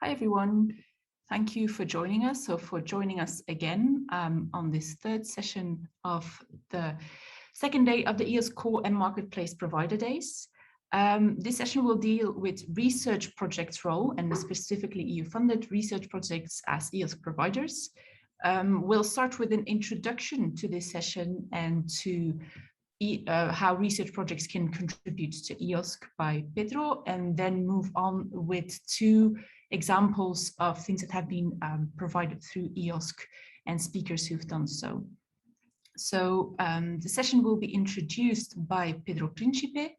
Hi, everyone. Thank you for joining us. So for joining us again on this third session of the second day of the EOSC Core and Marketplace Provider Days. This session will deal with research projects role and specifically EU-funded research projects as EOSC providers. We'll start with an introduction to this session and to how research projects can contribute to EOSC by Pedro, and then move on with two examples of things that have been provided through EOSC and speakers who've done so. So the session will be introduced by Pedro Principe.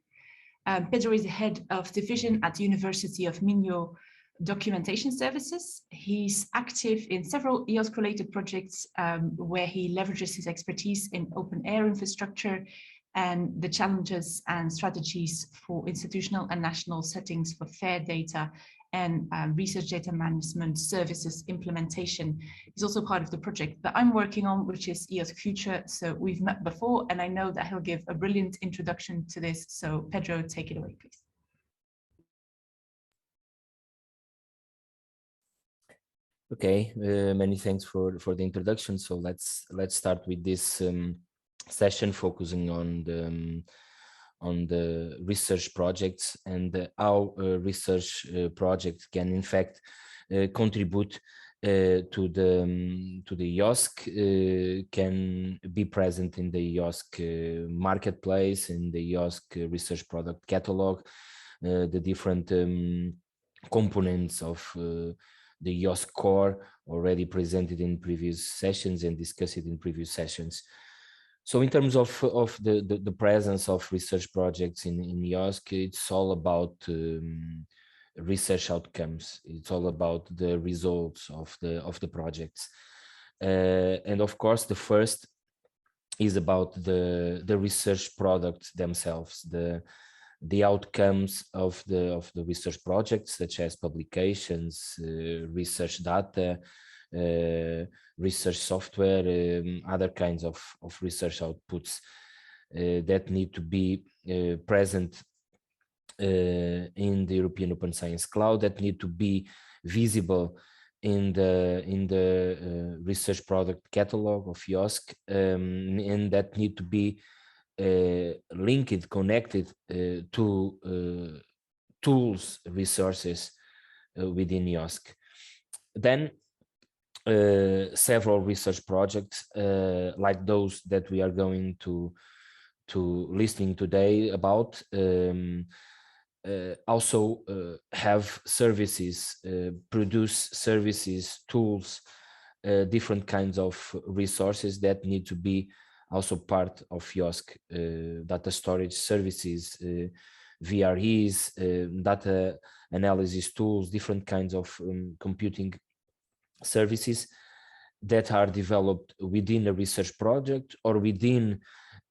Pedro is the head of division at the University of Minho Documentation Services. He's active in several EOSC-related projects where he leverages his expertise in open air infrastructure and the challenges and strategies for institutional and national settings for FAIR data and research data management services implementation. He's also part of the project that I'm working on, which is EOSC Future. So we've met before, and I know that he'll give a brilliant introduction to this. So Pedro, take it away, please. Okay, many thanks for the introduction. So let's start with this session focusing on the research projects and how research projects can in fact contribute to the EOSC, can be present in the EOSC marketplace, in the EOSC research product catalog, the different components of the EOSC core already presented in previous sessions and discussed in previous sessions. So in terms of the presence of research projects in EOSC, it's all about research outcomes. It's all about the results of the projects. And of course, the first is about the research products themselves, the outcomes of the research projects, such as publications, research data, research software, other kinds of research outputs that need to be present in the European Open Science Cloud, that need to be visible in the research product catalog of EOSC, and that need to be linked, connected to tools, resources within EOSC. Then several research projects like those that we are going to listening today about also have services, produce services, tools, different kinds of resources that need to be also part of EOSC, data storage services, VREs, data analysis tools, different kinds of computing services that are developed within a research project or within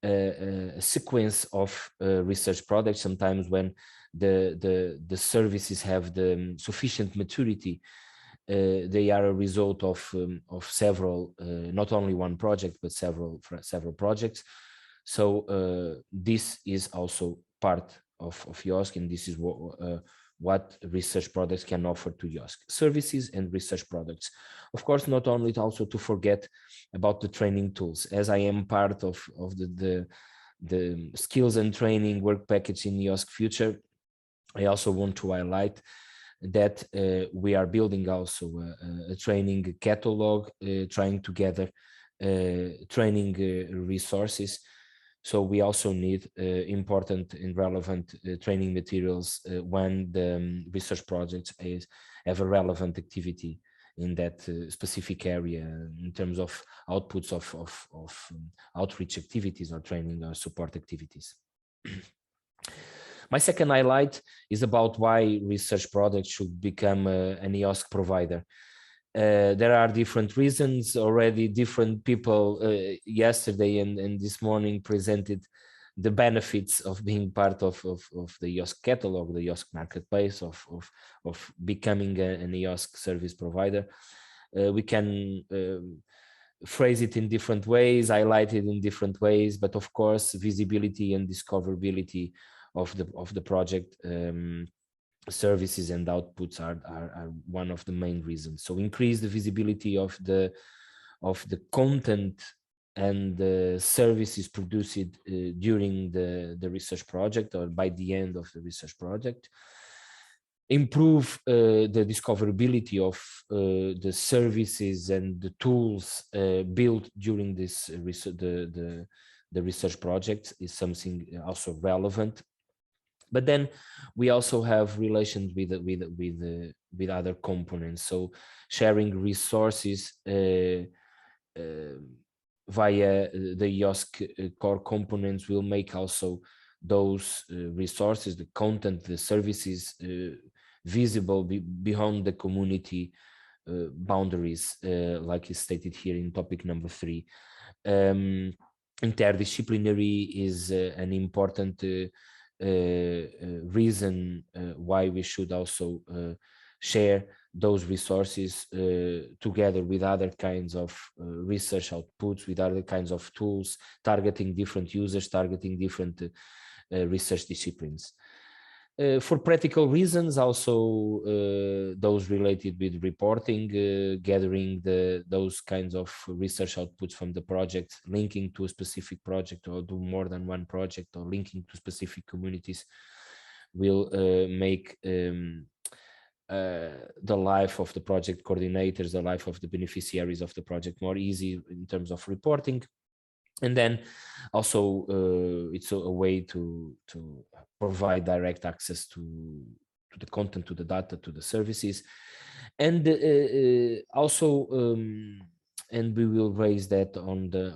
a sequence of research projects. Sometimes when the services have the sufficient maturity, they are a result of several, not only one project, but several projects. So this is also part of EOSC, and this is what research products can offer to EOSC: services and research products. Of course, not only also to forget about the training tools, as I am part of the skills and training work package in EOSC Future. I also want to highlight that we are building also a training catalog, trying to gather training resources. So we also need important and relevant training materials when the research projects have a relevant activity in that specific area in terms of outputs of outreach activities or training or support activities. My second highlight is about why research products should become an EOSC provider. There are different reasons. Already different people yesterday and this morning presented the benefits of being part of the EOSC catalog, the EOSC marketplace, of becoming an EOSC service provider. We can phrase it in different ways, highlight it in different ways, but of course visibility and discoverability of the project services and outputs are one of the main reasons. So increase the visibility of the content and the services produced during the research project or by the end of the research project. Improve the discoverability of the services and the tools built during this the research project is something also relevant. But then we also have relations with other components. So sharing resources via the EOSC core components will make also those resources, the content, the services visible beyond the community boundaries, like is stated here in topic number 3. Interdisciplinary is an important reason why we should also share those resources together with other kinds of research outputs, with other kinds of tools, targeting different users, targeting different research disciplines. For practical reasons, also those related with reporting, gathering those kinds of research outputs from the project, linking to a specific project or do more than one project, or linking to specific communities will make the life of the project coordinators, the life of the beneficiaries of the project more easy in terms of reporting. And then also it's a way to provide direct access to the content, to the data, to the services. And also, and we will raise that on the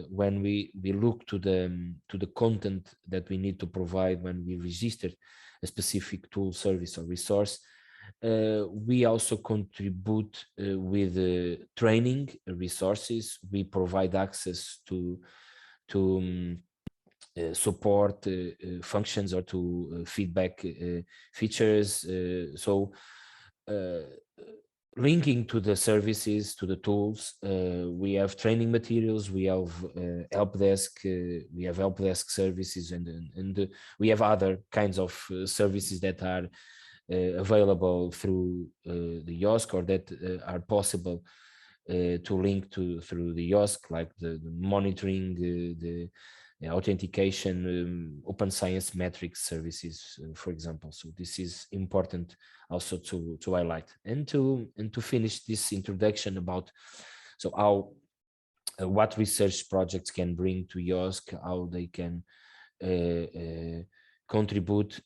when we look to the content that we need to provide when we register a specific tool, service, or resource. We also contribute with training resources. We provide access to support functions or to feedback features. So linking to the services, to the tools, we have training materials, we have help desk, services, and we have other kinds of services that are available through the EOSC, or that are possible to link through the EOSC, like the monitoring, the authentication, open science metrics services, for example. So this is important also to highlight, and to finish this introduction about how what research projects can bring to EOSC, how they can contribute.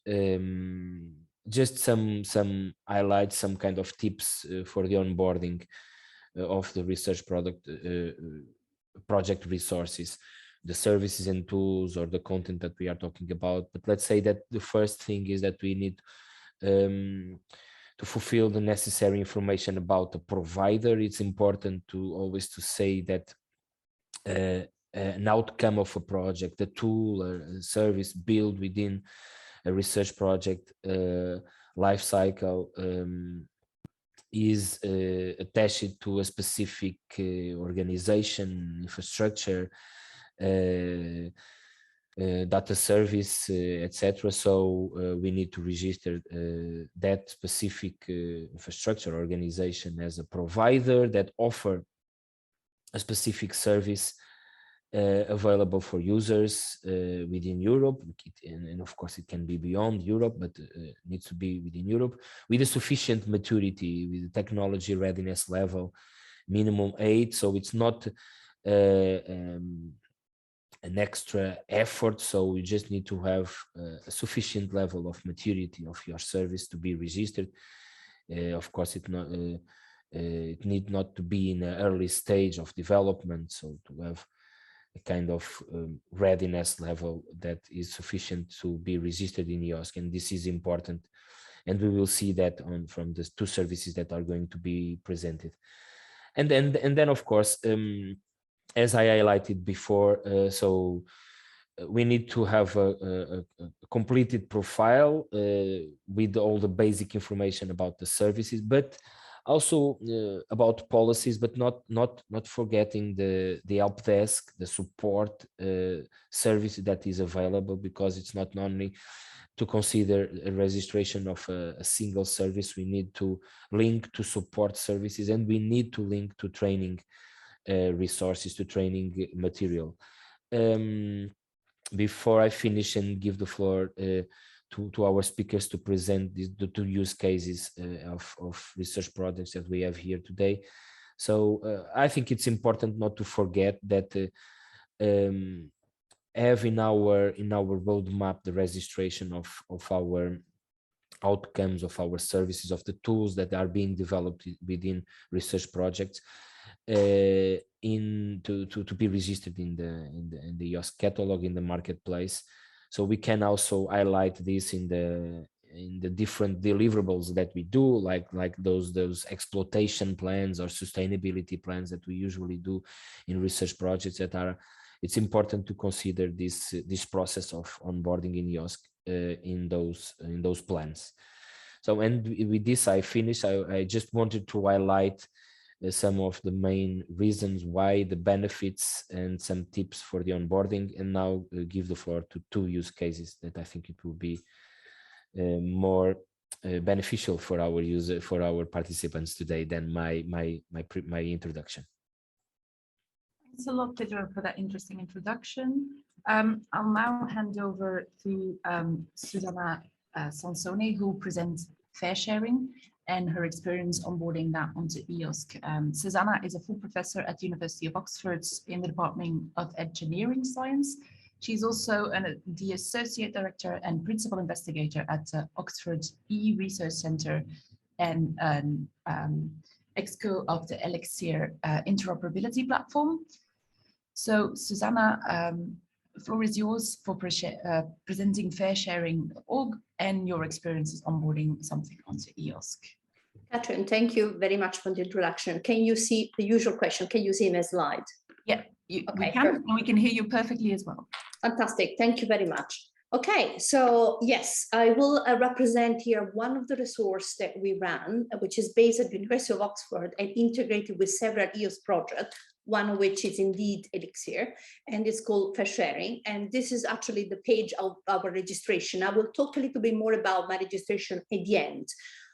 Just some highlights, some kind of tips for the onboarding of the research project resources, the services and tools, or the content that we are talking about. But let's say that the first thing is that we need to fulfill the necessary information about the provider. It's important to always to say that an outcome of a project, a tool or a service built within a research project life cycle is attached to a specific organization, infrastructure, data service, etc. So we need to register that specific infrastructure organization as a provider that offer a specific service available for users within Europe, and of course it can be beyond Europe, but needs to be within Europe, with a sufficient maturity, with a technology readiness level minimum 8. So it's not an extra effort. So you just need to have a sufficient level of maturity of your service to be registered. Of course, it need not to be in an early stage of development, so to have a kind of readiness level that is sufficient to be registered in EOSC, and this is important, and we will see that from the two services that are going to be presented. And then of course, as I highlighted before, so we need to have a completed profile with all the basic information about the services, but also about policies, but not forgetting the help desk, the support service that is available, because it's not only to consider a registration of a single service. We need to link to support services, and we need to link to training resources, to training material. Before I finish and give the floor to our speakers to present the two use cases of research projects that we have here today. So I think it's important not to forget that have in our roadmap the registration of our outcomes, of our services, of the tools that are being developed within research projects, to be registered in the EOSC catalog, in the marketplace. So we can also highlight this in the different deliverables that we do, like those exploitation plans or sustainability plans that we usually do in research projects. It's important to consider this process of onboarding in EOSC in those plans. So, and with this I finish. I just wanted to highlight some of the main reasons why, the benefits, and some tips for the onboarding, and now give the floor to two use cases that I think it will be more beneficial for our participants today than my introduction. Thanks a lot, Pedro, for that interesting introduction. I'll now hand over to Susanna Sansone, who presents FAIRsharing and her experience onboarding that onto EOSC. Susanna is a full professor at the University of Oxford in the Department of Engineering Science. She's also the Associate Director and Principal Investigator at the Oxford E-Research Centre and EXCO of the Elixir interoperability platform. So Susanna, the floor is yours for presenting FAIRsharing.org and your experiences onboarding something onto EOSC. Catherine, thank you very much for the introduction. Can you see the usual question? Can you see my slide? Yeah, we can, and we can hear you perfectly as well. Fantastic, thank you very much. Okay, so yes, I will represent here one of the resources that we ran, which is based at the University of Oxford and integrated with several EOS projects, one of which is indeed Elixir, and it's called FAIRsharing. And this is actually the page of our registration. I will talk a little bit more about my registration at the end.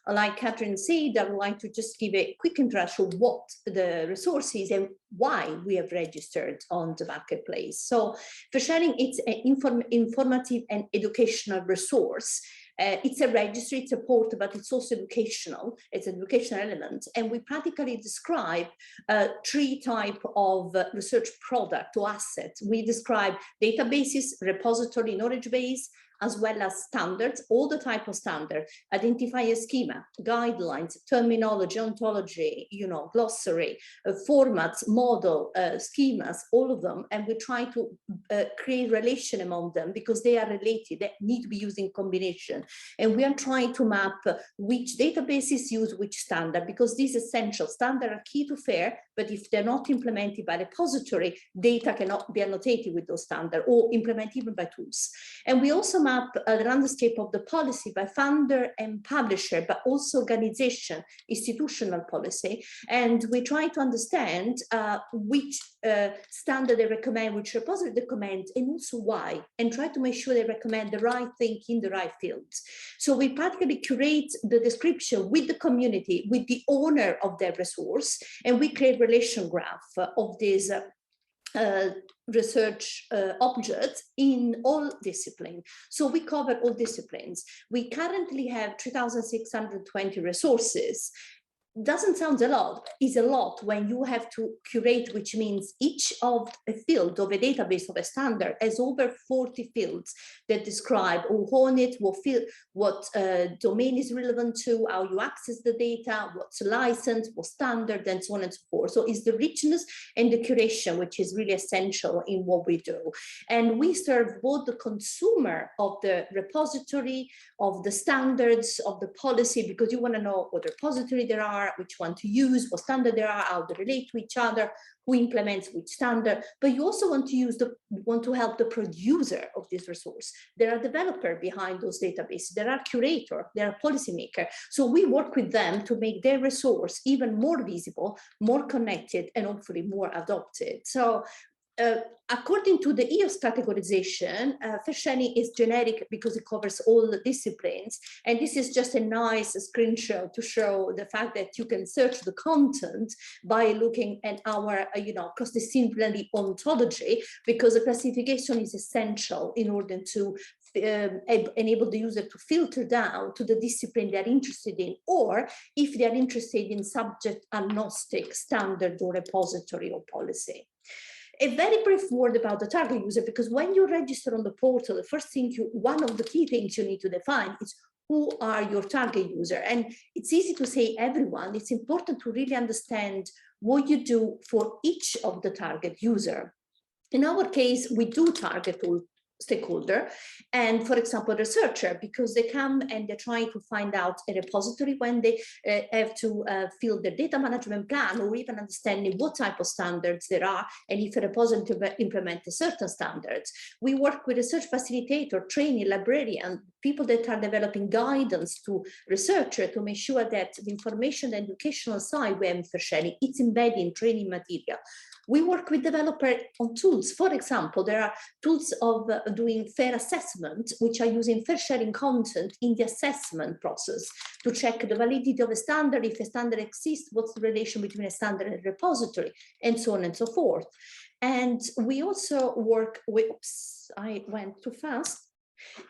Like Catherine said, I would like to just give a quick introduction of what the resource is and why we have registered on the marketplace. So FAIRsharing, it's an informative and educational resource. It's a registry, it's a portal, but it's also educational. It's an educational element. And we practically describe three types of research product or assets. We describe databases, repository, knowledge base, as well as standards, all the type of standard, identify a schema, guidelines, terminology, ontology, glossary, formats, model, schemas, all of them. And we try to create relation among them because they are related, they need to be used in combination. And we are trying to map which databases use which standard, because these essential standards are key to FAIR, but if they're not implemented by repository, data cannot be annotated with those standards or implemented even by tools. And we also map the landscape of the policy by funder and publisher, but also organization, institutional policy. And we try to understand which standard they recommend, which repository they recommend, and also why, and try to make sure they recommend the right thing in the right fields. So we practically curate the description with the community, with the owner of their resource, and we create relation graph of this research objects in all disciplines. So we cover all disciplines. We currently have 3,620 resources. Doesn't sound a lot, is a lot when you have to curate, which means each of a field of a database of a standard has over 40 fields that describe who own it, what domain is relevant to, how you access the data, what's licensed, what standard, and so on and so forth. So it's the richness and the curation, which is really essential in what we do. And we serve both the consumer of the repository, of the standards, of the policy, because you want to know what repository there are, which one to use, what standard there are, how they relate to each other, who implements which standard. But you also want to help the producer of this resource. There are developers behind those databases, there are curators, there are policymakers. So we work with them to make their resource even more visible, more connected, and hopefully more adopted. So according to the EOSC categorization, fair sharing is generic because it covers all the disciplines. And this is just a nice screenshot to show the fact that you can search the content by looking at our, cross-disciplinary ontology, because the classification is essential in order to enable the user to filter down to the discipline they're interested in, or if they're interested in subject agnostic standard or repository or policy. A very brief word about the target user, because when you register on the portal, the first thing one of the key things you need to define is who are your target user. And it's easy to say everyone. It's important to really understand what you do for each of the target user. In our case, we do target all stakeholder and, for example, researcher, because they come and they're trying to find out a repository when they have to fill their data management plan, or even understanding what type of standards there are and if a repository implements certain standards. We work with research facilitator, training, librarian, people that are developing guidance to researchers to make sure that the information and educational side we have for sharing, it's embedded in training material. We work with developers on tools. For example, there are tools of doing fair assessment, which are using fair sharing content in the assessment process to check the validity of a standard. If a standard exists, what's the relation between a standard and a repository, and so on and so forth. And we also work with, oops, I went too fast.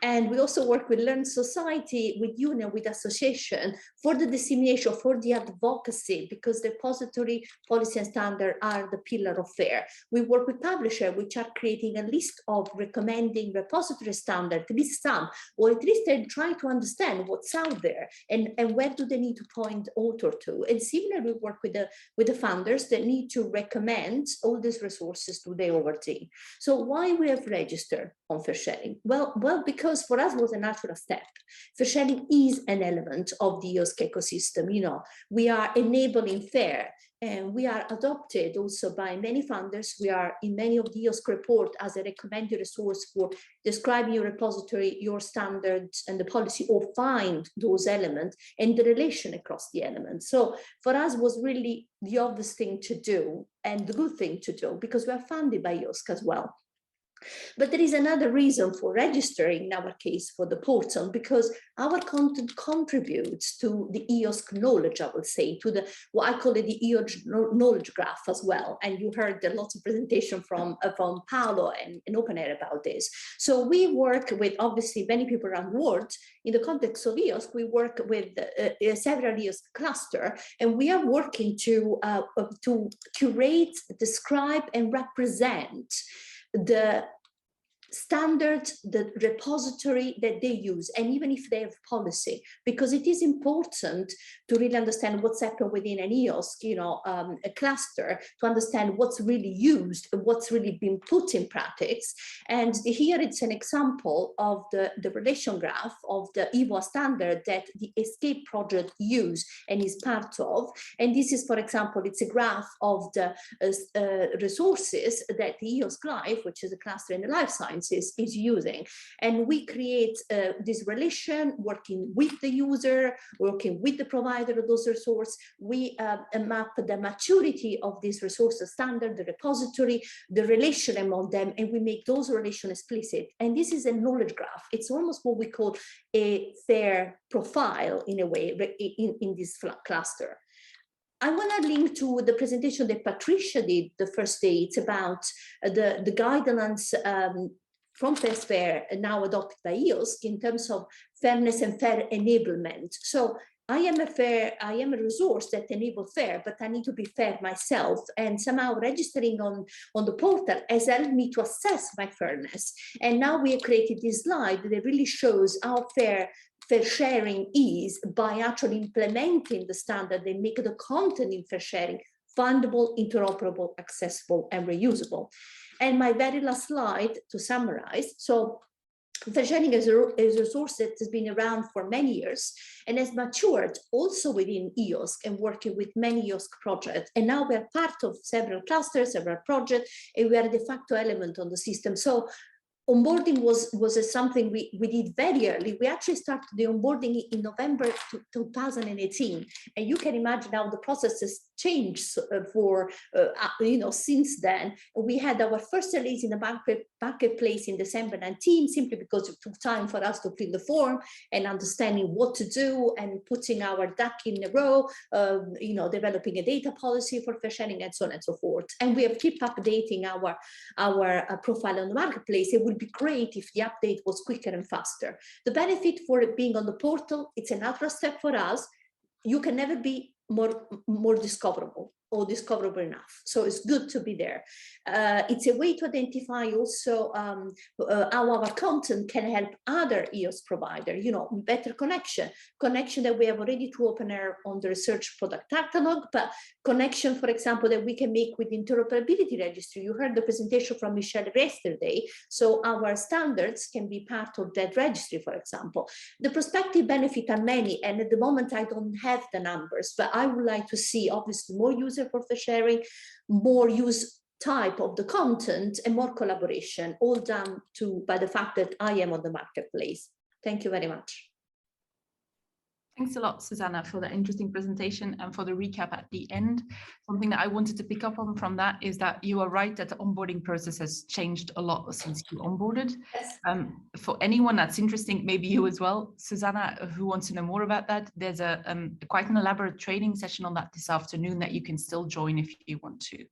And we also work with Learned Society, with union, with association for the dissemination, for the advocacy, because the repository policy and standard are the pillar of FAIR. We work with publishers, which are creating a list of recommending repository standard, at least some, or at least they're trying to understand what's out there and where do they need to point author to. And similarly, we work with the funders that need to recommend all these resources to their over team. So why we have registered on fair sharing? Well, because for us it was a natural step. Fair sharing is an element of the EOSC ecosystem. We are enabling FAIR, and we are adopted also by many funders. We are in many of the EOSC report as a recommended resource for describing your repository, your standards and the policy, or find those elements and the relation across the elements. So for us was really the obvious thing to do and the good thing to do, because we are funded by EOSC as well. But there is another reason for registering, in our case, for the portal, because our content contributes to the EOSC knowledge, I would say, to the what I call it the EOSC knowledge graph as well. And you heard a lot of presentation from Paolo and OpenAir about this. So we work with, obviously, many people around the world. In the context of EOSC, we work with several EOSC clusters, and we are working to curate, describe, and represent the standard, the repository that they use, and even if they have policy, because it is important to really understand what's happened within an EOSC, a cluster, to understand what's really used, what's really been put in practice. And here it's an example of the relation graph of the EVA standard that the ESCAPE project use and is part of. And this is, for example, it's a graph of the resources that the EOSC Life, which is a cluster in the life sciences, is using. And we create this relation, working with the user, working with the provider of those resources. We map the maturity of this resource standard, the repository, the relation among them, and we make those relations explicit. And this is a knowledge graph. It's almost what we call a FAIR profile in a way in this cluster. I want to link to the presentation that Patricia did the first day. It's about the guidelines from FAIR now adopted by EOSC in terms of fairness and fair enablement. So I am a resource that enables FAIR, but I need to be fair myself. And somehow registering on the portal has helped me to assess my fairness. And now we have created this slide that really shows how fair sharing is by actually implementing the standard and make the content in fair sharing fundable, interoperable, accessible, and reusable. And my very last slide to summarize. So fair sharing is a resource that has been around for many years and has matured also within EOSC and working with many EOSC projects. And now we're part of several clusters, several projects, and we are a de facto element on the system. So onboarding was something we did very early. We actually started the onboarding in November 2018, and you can imagine how the process has changed for since then. We had our first release in the marketplace in December 19, simply because it took time for us to fill the form and understanding what to do and putting our duck in a row, developing a data policy for fair sharing and so on and so forth. And we have kept updating our profile on the marketplace. It would be great if the update was quicker and faster. The benefit for it being on the portal, it's a natural step for us. You can never be more discoverable or discoverable enough. So it's good to be there. It's a way to identify also how our content can help other EOS providers, better connection that we have already to OpenAir on the research product catalog, but connection, for example, that we can make with interoperability registry. You heard the presentation from Michelle yesterday. So our standards can be part of that registry, for example. The prospective benefits are many, and at the moment I don't have the numbers, but I would like to see obviously more user for fair sharing, more use type of the content, and more collaboration, all done by the fact that I am on the marketplace. Thank you very much. Thanks a lot, Susanna, for the interesting presentation and for the recap at the end. Something that I wanted to pick up on from that is that you are right that the onboarding process has changed a lot since you onboarded. Yes. For anyone that's interesting, maybe you as well, Susanna, who wants to know more about that, there's a quite an elaborate training session on that this afternoon that you can still join if you want to.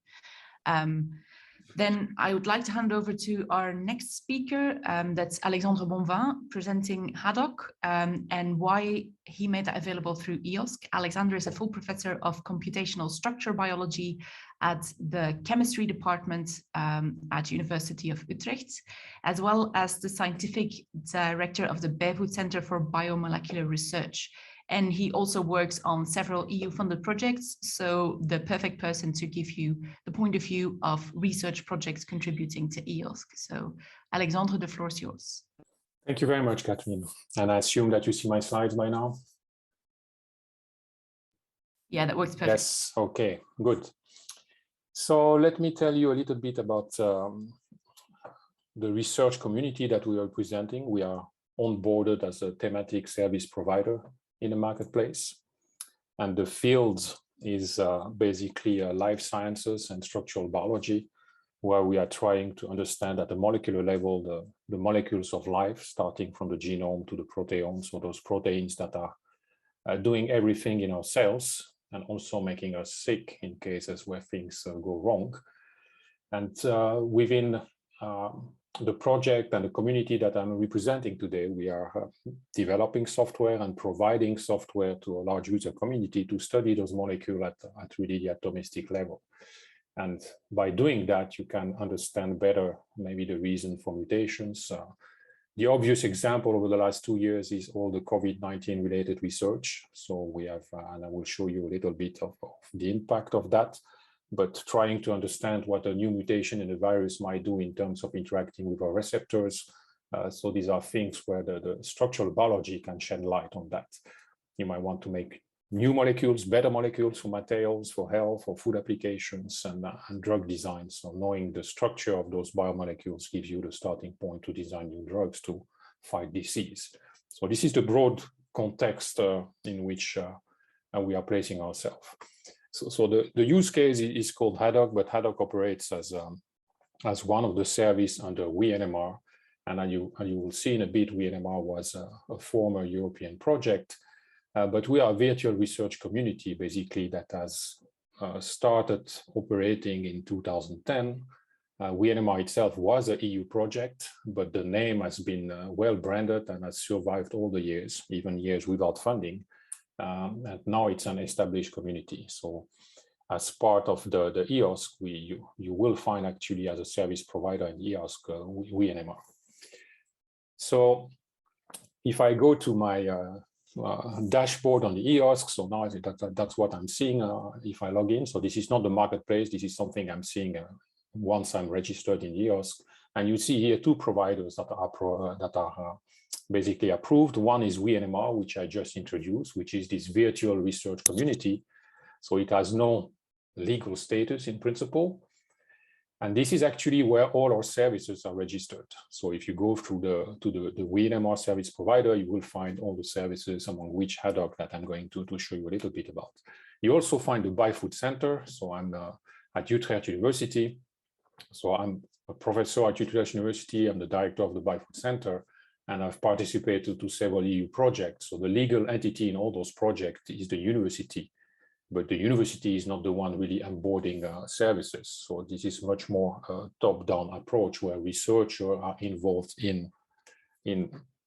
Then I would like to hand over to our next speaker, that's Alexandre Bonvin, presenting HADDOCK and why he made that available through EOSC. Alexandre is a full professor of computational structure biology at the chemistry department at University of Utrecht, as well as the scientific director of the Bevu Center for Biomolecular Research. And he also works on several EU-funded projects, so the perfect person to give you the point of view of research projects contributing to EOSC. So, Alexandre, the floor is yours. Thank you very much, Catherine. And I assume that you see my slides by now? Yeah, that works perfect. Yes, okay, good. So let me tell you a little bit about the research community that we are presenting. We are onboarded as a thematic service provider in the marketplace, and the field is basically life sciences and structural biology, where we are trying to understand at the molecular level the molecules of life, starting from the genome to the proteomes, so those proteins that are doing everything in our cells and also making us sick in cases where things go wrong. And within the project and the community that I'm representing today, we are developing software and providing software to a large user community to study those molecules at really the atomistic level. And by doing that, you can understand better maybe the reason for mutations. The obvious example over the last 2 years is all the COVID-19 related research. So we have, and I will show you a little bit of the impact of that, but trying to understand what a new mutation in the virus might do in terms of interacting with our receptors. So these are things where the structural biology can shed light on that. You might want to make new molecules, better molecules for materials, for health, for food applications, and drug design. So knowing the structure of those biomolecules gives you the starting point to design new drugs to fight disease. So this is the broad context in which we are placing ourselves. So the use case is called HADDOCK, but HADDOCK operates as one of the service under WeNMR. And you will see in a bit, WeNMR was a former European project, but we are a virtual research community, basically, that has started operating in 2010. WeNMR itself was an EU project, but the name has been well branded and has survived all the years, even years without funding. And now it's an established community. So as part of the EOSC, you will find actually as a service provider in EOSC, WeNMR. So if I go to my dashboard on the EOSC, so now that's what I'm seeing if I log in. So this is not the marketplace. This is something I'm seeing once I'm registered in EOSC. And you see here 2 providers that are basically approved. One is WeNMR, which I just introduced, which is this virtual research community. So it has no legal status in principle. And this is actually where all our services are registered. So if you go through the WinMR service provider, you will find all the services, among which HADDOCK that I'm going to show you a little bit about. You also find the Byfood Center. So I'm at Utrecht University. So I'm a professor at Utrecht University. I'm the director of the Byfood Center, and I've participated to several EU projects. So the legal entity in all those projects is the university, but the university is not the one really onboarding services. So this is much more a top-down approach where researchers are involved in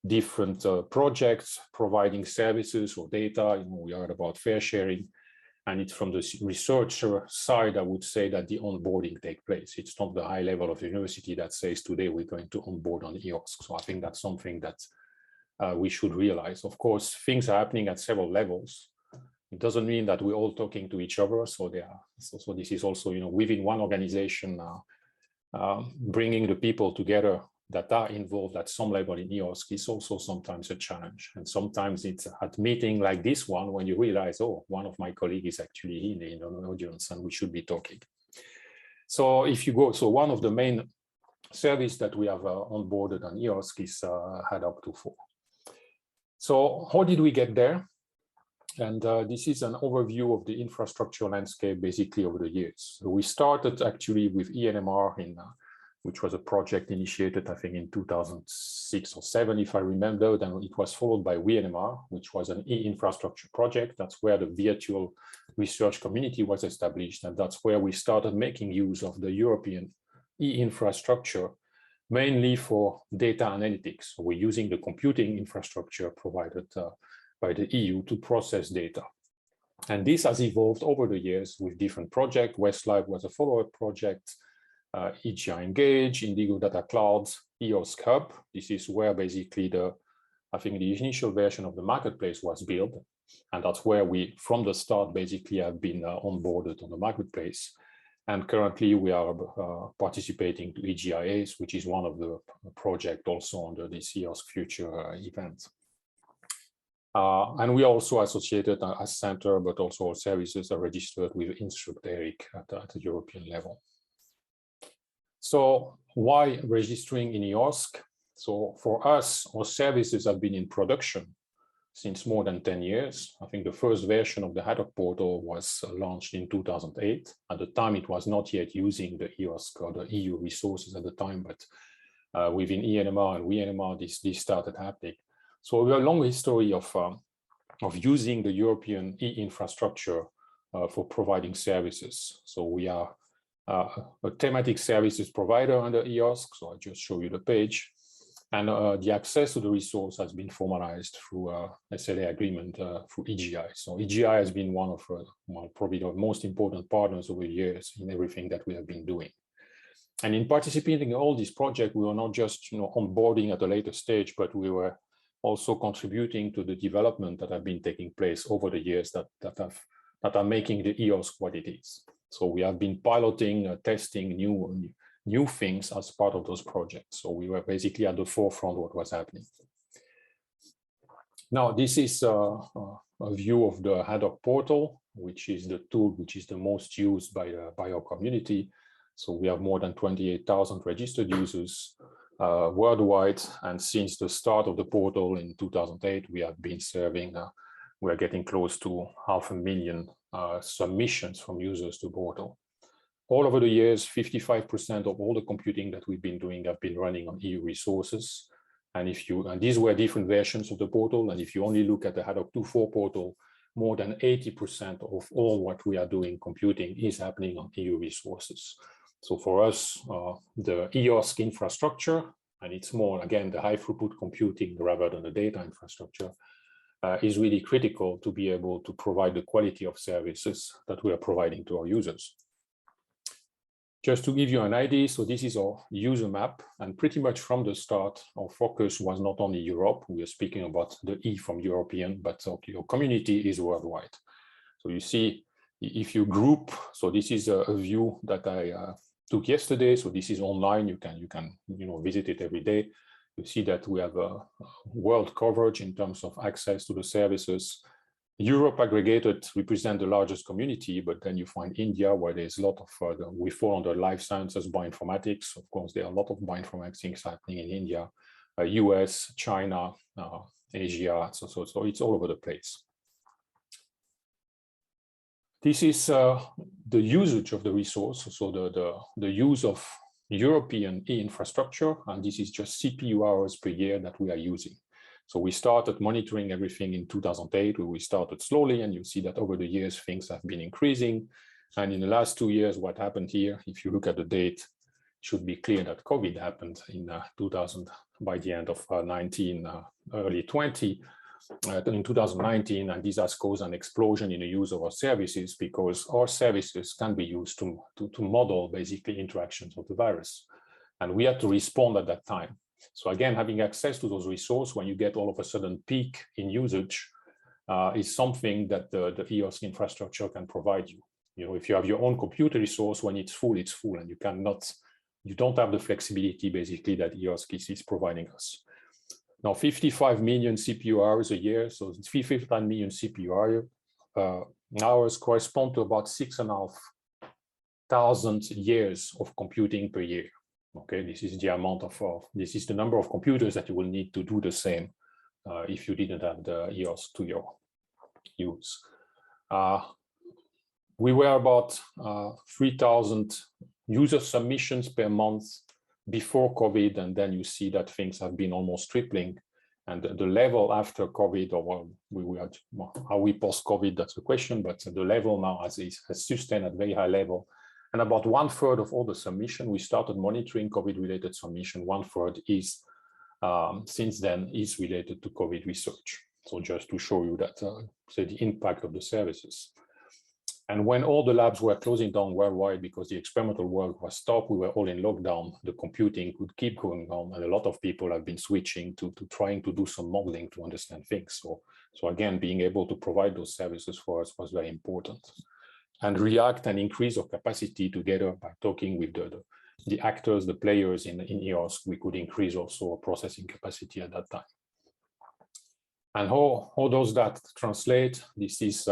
different projects, providing services or data. We heard about fair sharing, and it's from the researcher side, I would say, that the onboarding takes place. It's not the high level of the university that says today we're going to onboard on EOSC. So I think that's something that we should realize. Of course, things are happening at several levels. It doesn't mean that we're all talking to each other. So this is also, within one organization, bringing the people together that are involved at some level in EOSC is also sometimes a challenge. And sometimes it's at meeting like this one when you realize, oh, one of my colleagues is actually in the audience and we should be talking. So if you go, so one of the main service that we have onboarded on EOSC is HADDOCK 2.4. So how did we get there? And this is an overview of the infrastructure landscape basically over the years. So we started actually with ENMR which was a project initiated, I think, in 2006 or 7, if I remember. Then it was followed by WNMR, which was an e-infrastructure project. That's where the virtual research community was established. And that's where we started making use of the European e-infrastructure, mainly for data analytics. So we're using the computing infrastructure provided by the EU to process data. And this has evolved over the years with different projects. Westlife was a follow-up project. EGI Engage, Indigo Data Clouds, EOSC Hub. This is where basically I think the initial version of the marketplace was built. And that's where we, from the start, basically have been onboarded on the marketplace. And currently we are participating to EGIAs, which is one of the projects also under this EOSC Future event. And we are also associated as center, but also our services are registered with Instruct Eric at the European level. So why registering in EOSC? So for us, our services have been in production since more than 10 years. I think the first version of the HADDOCK portal was launched in 2008. At the time, it was not yet using the EOSC or the EU resources at the time, but within ENMR and WNMR, this started happening. So we have a long history of using the European e-infrastructure for providing services. So we are a thematic services provider under EOSC. So I just show you the page. And the access to the resource has been formalized through SLA agreement through EGI. So EGI has been one of probably the most important partners over the years in everything that we have been doing. And in participating in all these projects, we were not just onboarding at a later stage, but we were also contributing to the development that have been taking place over the years that are making the EOSC what it is. So we have been piloting, testing new things as part of those projects. So we were basically at the forefront of what was happening. Now, this is a view of the HADDOCK portal, which is the tool which is the most used by our community. So we have more than 28,000 registered users worldwide. And since the start of the portal in 2008, we have been serving, we're getting close to 500,000 submissions from users to portal. All over the years, 55% of all the computing that we've been doing have been running on EU resources. And these were different versions of the portal. And if you only look at the HADDOCK 2.4 portal, more than 80% of all what we are doing computing is happening on EU resources. So for us, the EOSC infrastructure, and it's more, again, the high throughput computing rather than the data infrastructure, is really critical to be able to provide the quality of services that we are providing to our users. Just to give you an idea, so this is our user map, and pretty much from the start, our focus was not only Europe. We are speaking about the E from European, but your community is worldwide. So you see, if you group, so this is a view that I took yesterday. So this is online. You can visit it every day. You see that we have a world coverage in terms of access to the services. Europe aggregated represent the largest community, but then you find India, where there's a lot of, we fall under life sciences, bioinformatics. Of course, there are a lot of bioinformatics things happening in India, US, China, Asia, so it's all over the place. This is the usage of the resource, so the use of European e-infrastructure, and this is just CPU hours per year that we are using. So we started monitoring everything in 2008, where we started slowly, and you see that over the years, things have been increasing. And in the last 2 years, what happened here, if you look at the date, it should be clear that COVID happened in 2000, by the end of 19, early 20, in 2019, and this has caused an explosion in the use of our services, because our services can be used to model basically interactions of the virus. And we had to respond at that time. So again, having access to those resources when you get all of a sudden peak in usage is something that the EOSC infrastructure can provide you. You know, if you have your own computer resource, when it's full, and you don't have the flexibility basically that EOSC is providing us. Now, 55 million CPU hours a year, so 55 million CPU hours correspond to about 6,500 years of computing per year. Okay, this is the amount of, this is the number of computers that you will need to do the same if you didn't have the EOS to your use. We were about 3,000 user submissions per month before COVID, and then you see that things have been almost tripling. And the level after COVID, or are we post-COVID, that's the question, but the level now has sustained at very high level. And about 1/3 of all the submission, we started monitoring COVID-related submission. 1/3 is, since then, is related to COVID research. So just to show you that, say, the impact of the services. And when all the labs were closing down worldwide because the experimental work was stopped, we were all in lockdown, the computing could keep going on, and a lot of people have been switching to trying to do some modeling to understand things. So again, being able to provide those services for us was very important. And react and increase our capacity together by talking with the actors, the players in EOSC, we could increase also our processing capacity at that time. And how does that translate? This is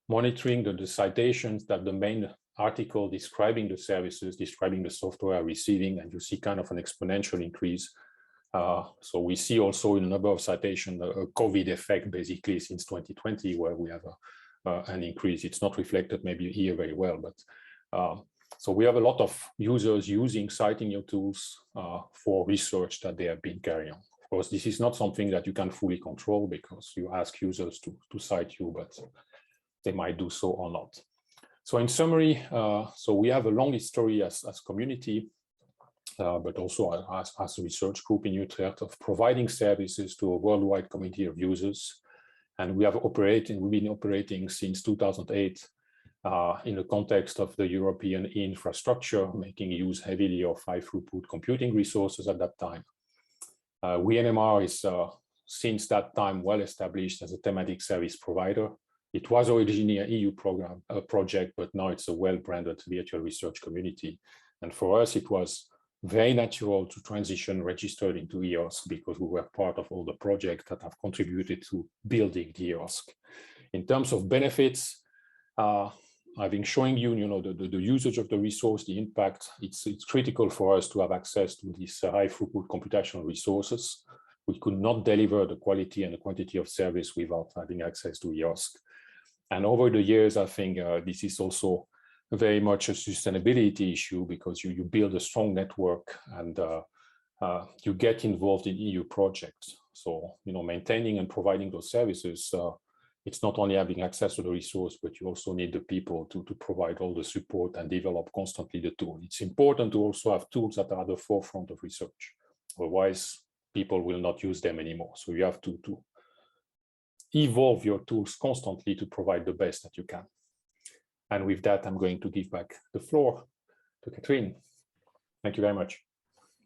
monitoring the citations that the main article describing the services, describing the software are receiving, and you see kind of an exponential increase. So we see also in a number of citations a COVID effect basically since 2020, where we have an increase. It's not reflected maybe here very well, but so we have a lot of users citing your tools for research that they have been carrying on. Of course, this is not something that you can fully control because you ask users to cite you, but they might do so or not. So in summary, so we have a long history as community, but also as a research group in Utrecht of providing services to a worldwide community of users. And we've been operating since 2008 in the context of the European infrastructure, making use heavily of high throughput computing resources at that time. WNMR is since that time well established as a thematic service provider. It was originally an EU project, but now it's a well-branded virtual research community. And for us, it was very natural to transition registered into EOSC because we were part of all the projects that have contributed to building the EOSC. In terms of benefits, I've been showing you, the usage of the resource, the impact. It's critical for us to have access to these high throughput computational resources. We could not deliver the quality and the quantity of service without having access to EOSC. And over the years, I think this is also very much a sustainability issue because you build a strong network and you get involved in EU projects. So, maintaining and providing those services, it's not only having access to the resource, but you also need the people to provide all the support and develop constantly the tool. It's important to also have tools that are at the forefront of research. Otherwise, people will not use them anymore. So you have to evolve your tools constantly to provide the best that you can. And with that, I'm going to give back the floor to Catherine. Thank you very much.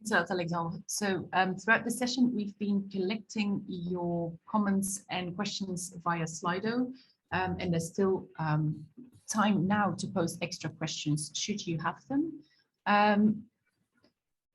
So, Alexandre. So throughout the session, we've been collecting your comments and questions via Slido, and there's still time now to post extra questions should you have them.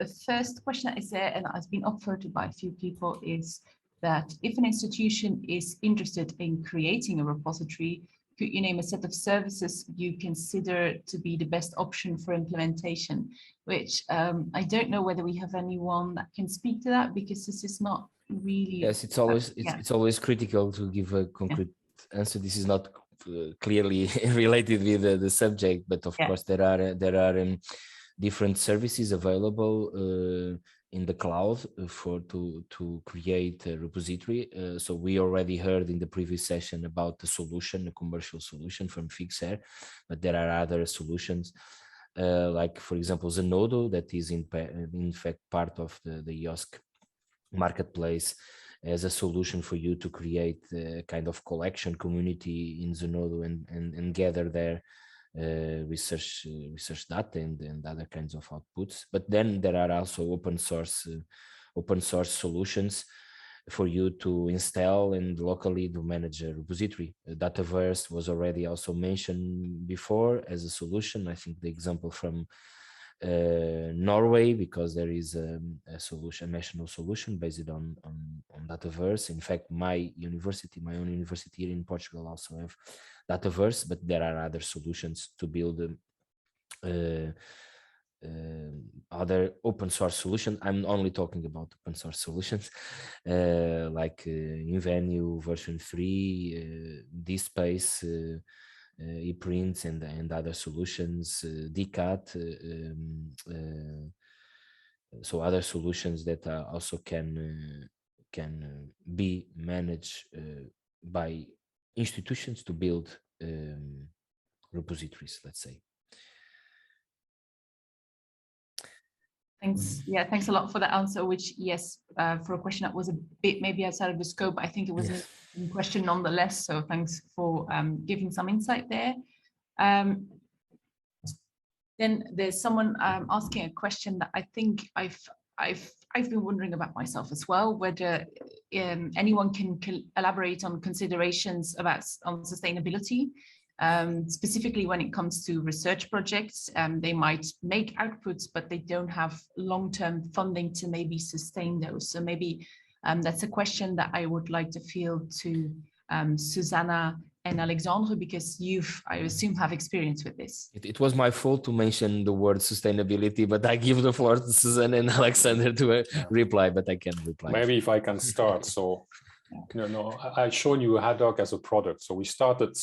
The first question that is there and has been offered by a few people is, that if an institution is interested in creating a repository, could you name a set of services you consider to be the best option for implementation? Which I don't know whether we have anyone that can speak to that, because this is not really. Yes, it's always critical to give a concrete answer. This is not clearly related with the subject, but of course there are different services available in the cloud to create a repository. So we already heard in the previous session about the solution, the commercial solution from FAIRshare, but there are other solutions like, for example, Zenodo, that is in fact part of the EOSC marketplace as a solution for you to create a kind of collection community in Zenodo and gather there research data and other kinds of outputs. But then there are also open source solutions for you to install and locally to manage a repository. Dataverse was already also mentioned before as a solution. I think the example from Norway, because there is a national solution based on Dataverse. In fact, my own university here in Portugal also have Dataverse, but there are other solutions to build other open source solutions. I'm only talking about open source solutions like Invenio version 3, DSpace, ePrints and other solutions, DCAT, so other solutions that also can be managed by institutions to build repositories, let's say. Thanks. Yeah, thanks a lot for the answer, which, yes, for a question that was a bit maybe outside of the scope, I think it was an interesting question nonetheless. So thanks for giving some insight there. Then there's someone asking a question that I think I've been wondering about myself as well, whether anyone can elaborate on considerations on sustainability. Specifically when it comes to research projects, they might make outputs, but they don't have long-term funding to maybe sustain those. So maybe that's a question that I would like to field to Susanna and Alexandre, because I assume, have experience with this. It was my fault to mention the word sustainability, but I give the floor to Susanna and Alexandre to reply, but I can reply. Maybe if I can start. So, I showed you HADDOCK as a product. So we started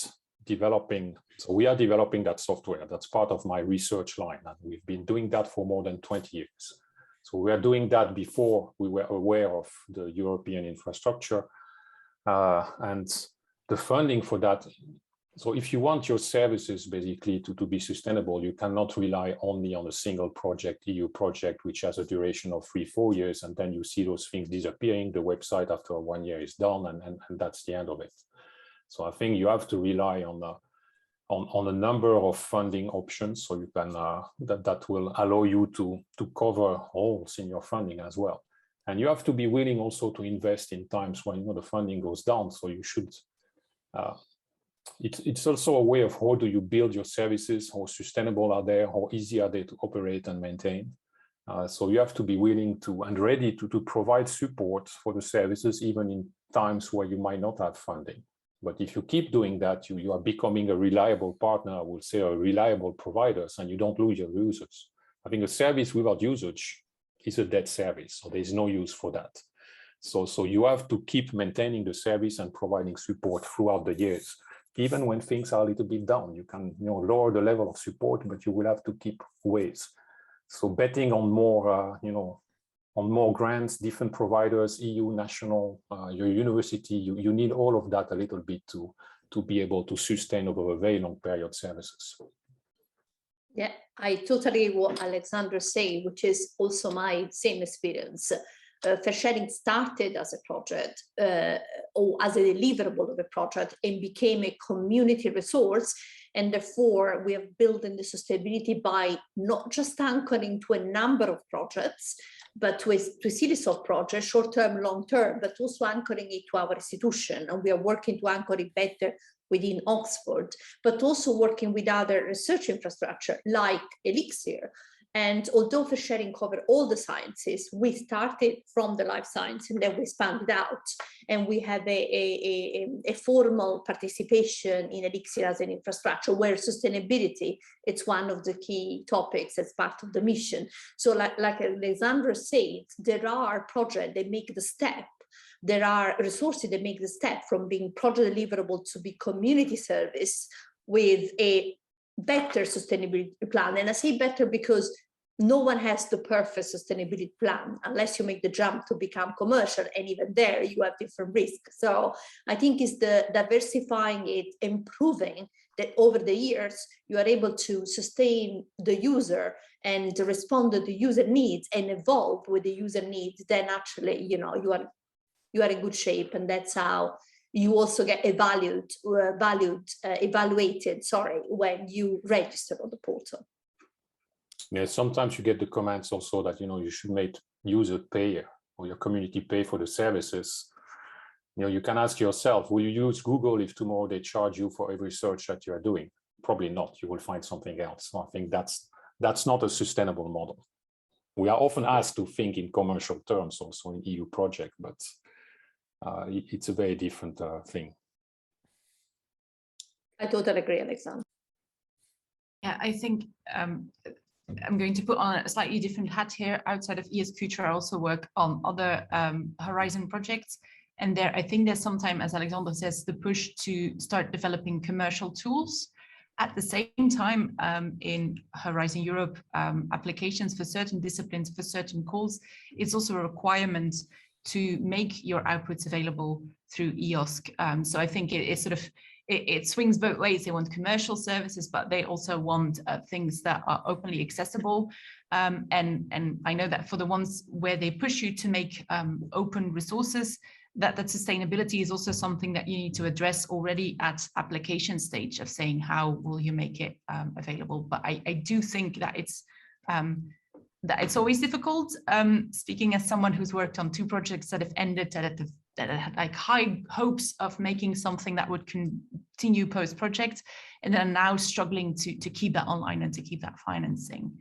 developing, so we are developing that software. That's part of my research line, and we've been doing that for more than 20 years. So we are doing that before we were aware of the European infrastructure and the funding for that. So if you want your services basically to be sustainable, you cannot rely only on a single project, EU project, which has a duration of 3-4 years, and then you see those things disappearing. The website after 1 year is done, and that's the end of it. So I think you have to rely on a number of funding options, so you can that will allow you to cover holes in your funding as well. And you have to be willing also to invest in times when the funding goes down. So you should. It's also a way of how do you build your services, how sustainable are they, how easy are they to operate and maintain. So you have to be willing to and ready to provide support for the services, even in times where you might not have funding. But if you keep doing that, you are becoming a reliable partner, I will say a reliable provider, and you don't lose your users. I think a service without usage is a dead service, so there's no use for that. So you have to keep maintaining the service and providing support throughout the years. Even when things are a little bit down, you can lower the level of support, but you will have to keep ways. So betting on more, on more grants, different providers, EU, national, your university, you need all of that a little bit to be able to sustain over a very long period services. Yeah, I totally agree what Alexandre said, which is also my same experience. FAIRsharing started as a project or as a deliverable of a project and became a community resource. And therefore, we have built in the sustainability by not just anchoring to a number of projects, but to a series of projects, short-term, long-term, but also anchoring it to our institution. And we are working to anchor it better within Oxford, but also working with other research infrastructure like Elixir. And although FAIRsharing covered all the sciences, we started from the life science and then we expanded out. And we have a formal participation in Elixir as an infrastructure where sustainability, it's one of the key topics as part of the mission. So like Alexandre said, there are projects that make the step. There are resources that make the step from being project deliverable to be community service with a better sustainability plan. And I say better because no one has the perfect sustainability plan unless you make the jump to become commercial, and even there you have different risks. So I think it's the diversifying it, improving that over the years you are able to sustain the user and respond to the user needs and evolve with the user needs. Then actually, you know, you are in good shape, and that's how you also get evaluated when you register on the portal. Yeah, sometimes you get the comments also that, you know, you should make user pay or your community pay for the services. You know, you can ask yourself, will you use Google if tomorrow they charge you for every search that you are doing? Probably not. You will find something else. So I think that's not a sustainable model. We are often asked to think in commercial terms also in EU project, but it's a very different thing. I totally agree, Alexandre. Yeah, I think I'm going to put on a slightly different hat here. Outside of EOSC, I also work on other Horizon projects. And there, I think there's sometimes, as Alexandre says, the push to start developing commercial tools. At the same time, in Horizon Europe, applications for certain disciplines, for certain calls, it's also a requirement to make your outputs available through EOSC. So I think it swings both ways. They want commercial services, but they also want things that are openly accessible. And I know that for the ones where they push you to make open resources, that sustainability is also something that you need to address already at application stage of saying, how will you make it available? But I do think that it's always difficult. Speaking as someone who's worked on 2 projects that have ended that had like high hopes of making something that would continue post-project, and then now struggling to keep that online and to keep that financing.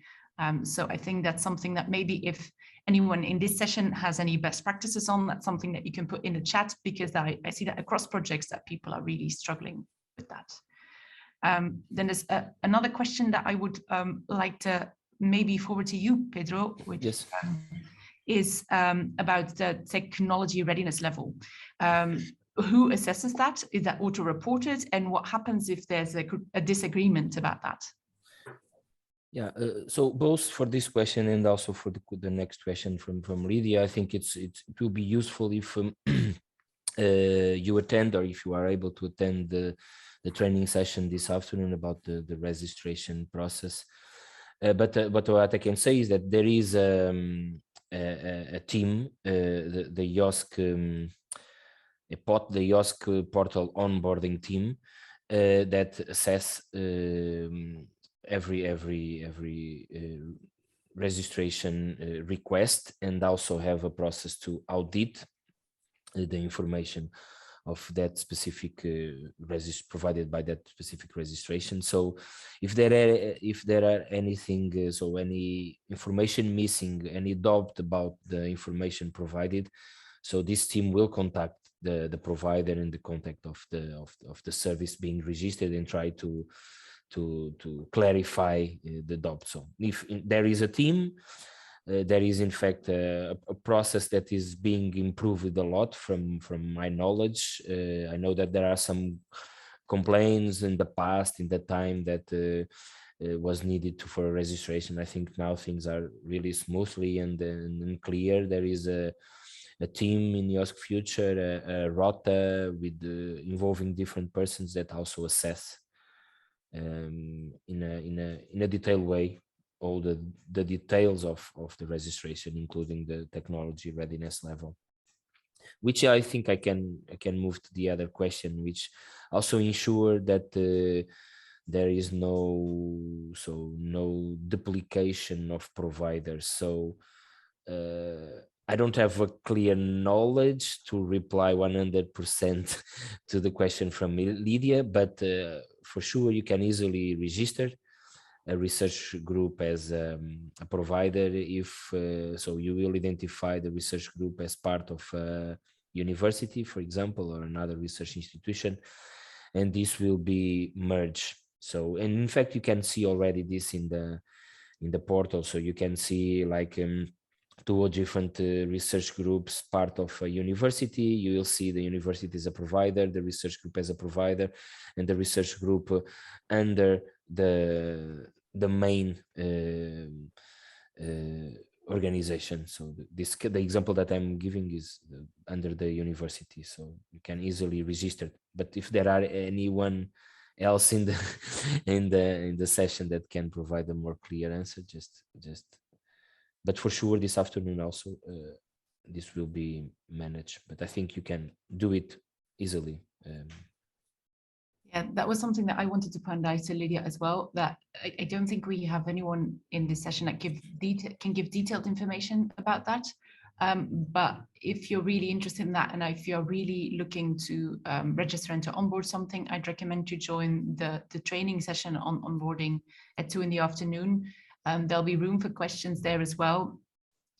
So I think that's something that maybe if anyone in this session has any best practices on, that's something that you can put in the chat, because I see that across projects that people are really struggling with that. Then there's another question that I would like to maybe forward to you, Pedro, which yes. Is about the technology readiness level. Who assesses that? Is that auto-reported? And what happens if there's a disagreement about that? Yeah, so both for this question and also for the next question from Lydia, I think it will be useful if you attend, or if you are able to attend the training session this afternoon about the registration process. But what I can say is that there is a team, the EOSC, the EOSC portal onboarding team that assess every registration request, and also have a process to audit the information of that specific provided by that specific registration. So if there are anything, so any information missing, any doubt about the information provided, so this team will contact the provider in the contact of the service being registered and try to clarify the doubt. So if there is a team, there is in fact a process that is being improved a lot from my knowledge. I know that there are some complaints in the past, in the time that was needed for registration. I think now things are really smoothly and clear. There is a team in EOSC Future, a rota with involving different persons that also assess in a detailed way all the details of the registration, including the technology readiness level, which I think I can move to the other question, which also ensure that there is no duplication of providers. So I don't have a clear knowledge to reply 100% to the question from Lydia, but for sure you can easily register. a research group as a provider. If so, you will identify the research group as part of a university, for example, or another research institution, and this will be merged. So, and in fact, you can see already this in the portal. So you can see like 2 different research groups part of a university. You will see the university as a provider, the research group as a provider, and the research group under the main organization. So the example that I'm giving is under the university, so you can easily register. But if there are anyone else in the in the session that can provide a more clear answer, just but for sure this afternoon also this will be managed, but I think you can do it easily. Yeah, that was something that I wanted to point out to Lydia as well, that I don't think we have anyone in this session that can give detailed information about that. But if you're really interested in that, and if you're really looking to register and to onboard something, I'd recommend you join the training session on onboarding at 2 in the afternoon. There'll be room for questions there as well.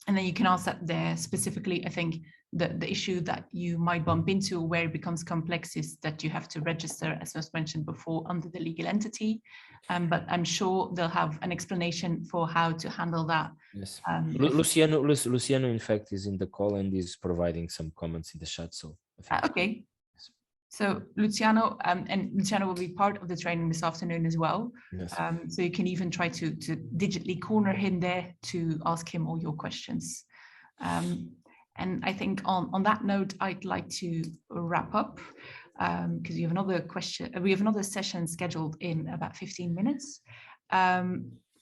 And then you can ask that there specifically. I think the issue that you might bump into where it becomes complex is that you have to register, as was mentioned before, under the legal entity. But I'm sure they'll have an explanation for how to handle that. Yes. Luciano, in fact, is in the call and is providing some comments in the chat. So I think okay. So Luciano, and Luciano will be part of the training this afternoon as well. Yes. So you can even try to digitally corner him there to ask him all your questions. And I think on that note, I'd like to wrap up because we have another session scheduled in about 15 minutes.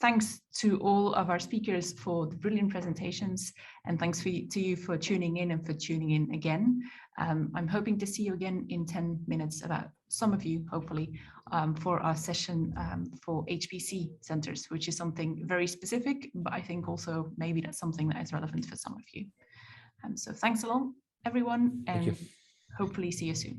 Thanks to all of our speakers for the brilliant presentations, and thanks to you for tuning in and for tuning in again. I'm hoping to see you again in 10 minutes, about some of you, hopefully, for our session for HPC centers, which is something very specific, but I think also maybe that's something that is relevant for some of you. So thanks a lot, everyone, and hopefully see you soon.